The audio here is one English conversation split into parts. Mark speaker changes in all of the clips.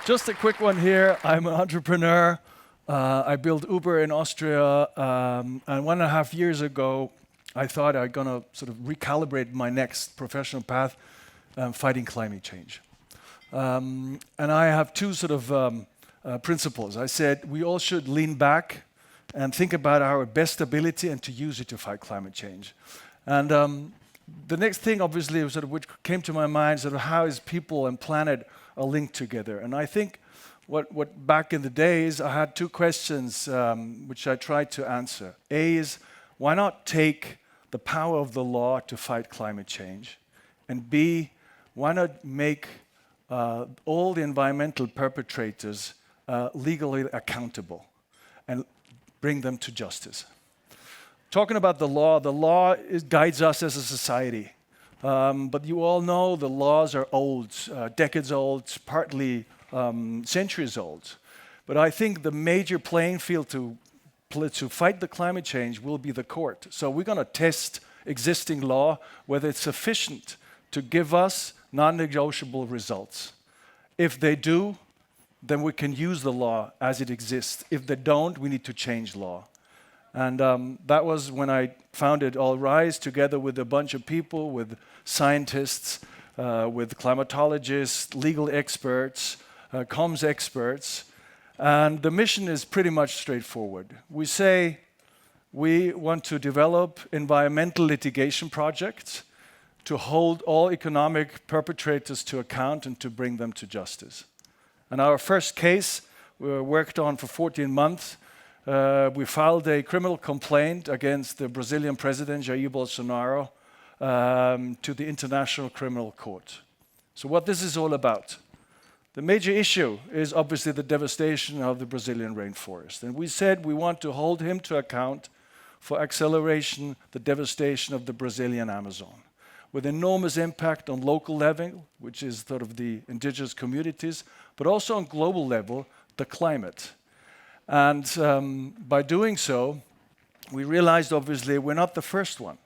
Speaker 1: Just a quick one here. I'm an entrepreneur. I built Uber in Austria, and 1.5 years ago, I thought I'm going to sort of recalibrate my next professional path, fighting climate change. And I have two sort of principles. I said we all should lean back and think about our best ability and to use it to fight climate change. And the next thing, obviously, sort of which came to my mind, sort of how is people and planet are linked together. And I think what back in the days, I had two questions which I tried to answer. A is, why not take the power of the law to fight climate change? And B, why not make all the environmental perpetrators legally accountable and bring them to justice? Talking about the law guides us as a society. But you all know the laws are old, decades old, partly centuries old. But I think the major playing field to fight the climate change will be the court. So we're going to test existing law, whether it's sufficient to give us non-negotiable results. If they do, then we can use the law as it exists. If they don't, we need to change law. And that was when I founded All Rise, together with a bunch of people, with scientists, with climatologists, legal experts, comms experts. And the mission is pretty much straightforward. We say we want to develop environmental litigation projects to hold all economic perpetrators to account and to bring them to justice. And our first case we worked on for 14 months. We filed a criminal complaint against the Brazilian president, Jair Bolsonaro, to the International Criminal Court. So what this is all about. The major issue is obviously the devastation of the Brazilian rainforest. And we said we want to hold him to account for acceleration, the devastation of the Brazilian Amazon, with enormous impact on local level, which is sort of the indigenous communities, but also on global level, the climate. And by doing so, we realized, obviously, we're not the first one.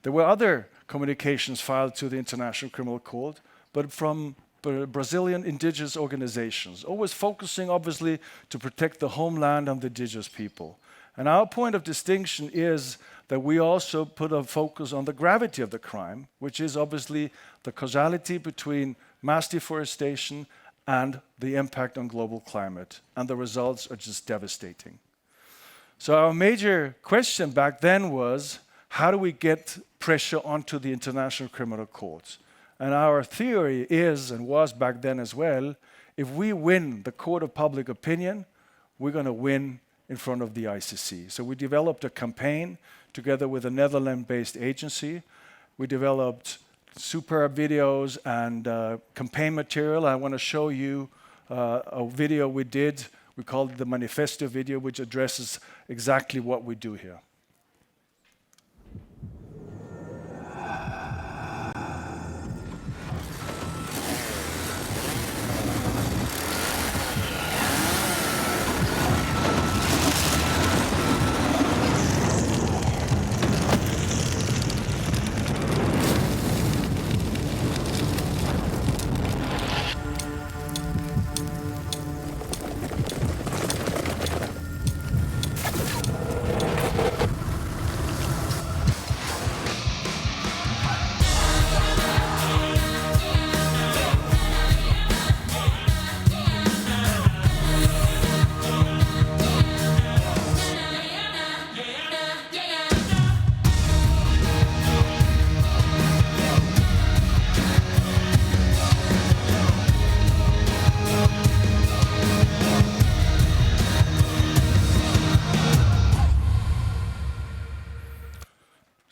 Speaker 1: There were other communications filed to the International Criminal Court, but from Brazilian indigenous organizations, always focusing, obviously, to protect the homeland and the indigenous people. And our point of distinction is that we also put a focus on the gravity of the crime, which is obviously the causality between mass deforestation and the impact on global climate. And the results are just devastating. So our major question back then was, how do we get pressure onto the International Criminal Court? And our theory is, and was back then as well, if we win the court of public opinion, we're going to win in front of the ICC. So we developed a campaign together with a Netherlands-based agency. We developed superb videos and campaign material. I want to show you a video we did. We called it the Manifesto video, which addresses exactly what we do here.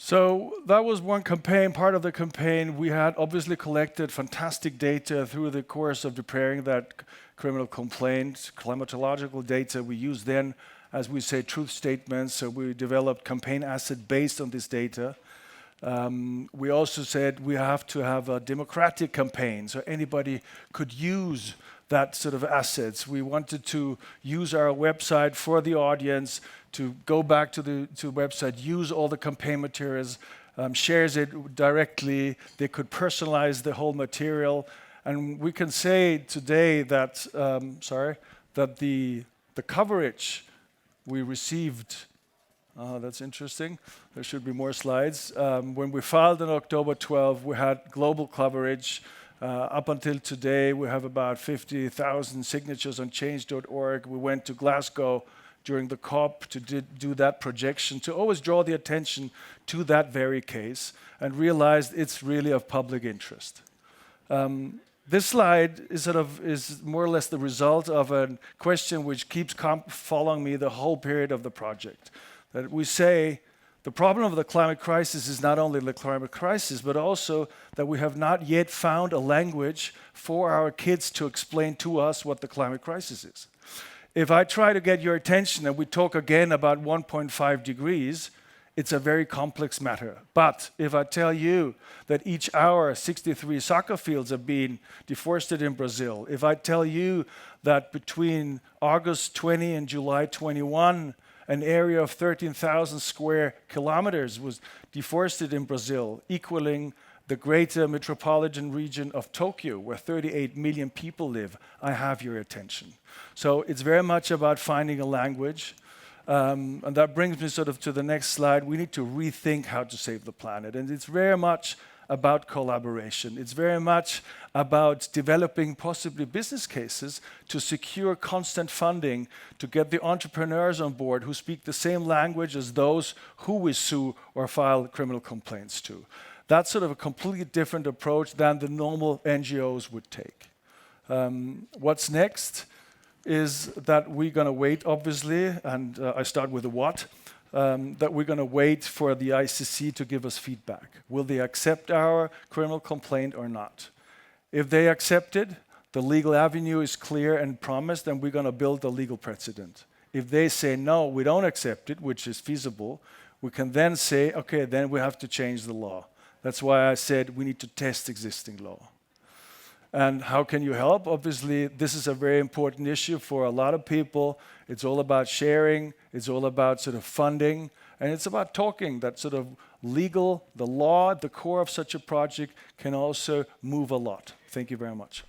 Speaker 1: So that was one campaign, part of the campaign. We had obviously collected fantastic data through the course of preparing that criminal complaint, climatological data. We used then, as we say, truth statements. So we developed campaign asset based on this data. We also said we have to have a democratic campaign, so anybody could use that sort of assets. We wanted to use our website for the audience to go back to the website, use all the campaign materials, shares it directly. They could personalize the whole material. And we can say today that, that the coverage we received, that's interesting, there should be more slides. When we filed on October 12, we had global coverage. Up until today, we have about 50,000 signatures on change.org. We went to Glasgow during the COP to do that projection, to always draw the attention to that very case, and realized it's really of public interest. This slide is more or less the result of a question which keeps following me the whole period of the project. That we say the problem of the climate crisis is not only the climate crisis, but also that we have not yet found a language for our kids to explain to us what the climate crisis is. If I try to get your attention and we talk again about 1.5 degrees, it's a very complex matter. But if I tell you that each hour 63 soccer fields are being deforested in Brazil, if I tell you that between August 20 and July 21, an area of 13,000 square kilometers was deforested in Brazil, equaling the greater metropolitan region of Tokyo, where 38 million people live, I have your attention. So it's very much about finding a language. And that brings me to the next slide. We need to rethink how to save the planet. And it's very much about collaboration. It's very much about developing possibly business cases to secure constant funding, to get the entrepreneurs on board who speak the same language as those who we sue or file criminal complaints to. That's a completely different approach than the normal NGOs would take. What's next is that we're going to wait, obviously, and I start with the what, that we're going to wait for the ICC to give us feedback. Will they accept our criminal complaint or not? If they accept it, the legal avenue is clear and promised, and we're going to build a legal precedent. If they say, no, we don't accept it, which is feasible, we can then say, okay, then we have to change the law. That's why I said we need to test existing law. And how can you help? Obviously, this is a very important issue for a lot of people. It's all about sharing. It's all about funding. And it's about talking. That legal, the law at the core of such a project can also move a lot. Thank you very much.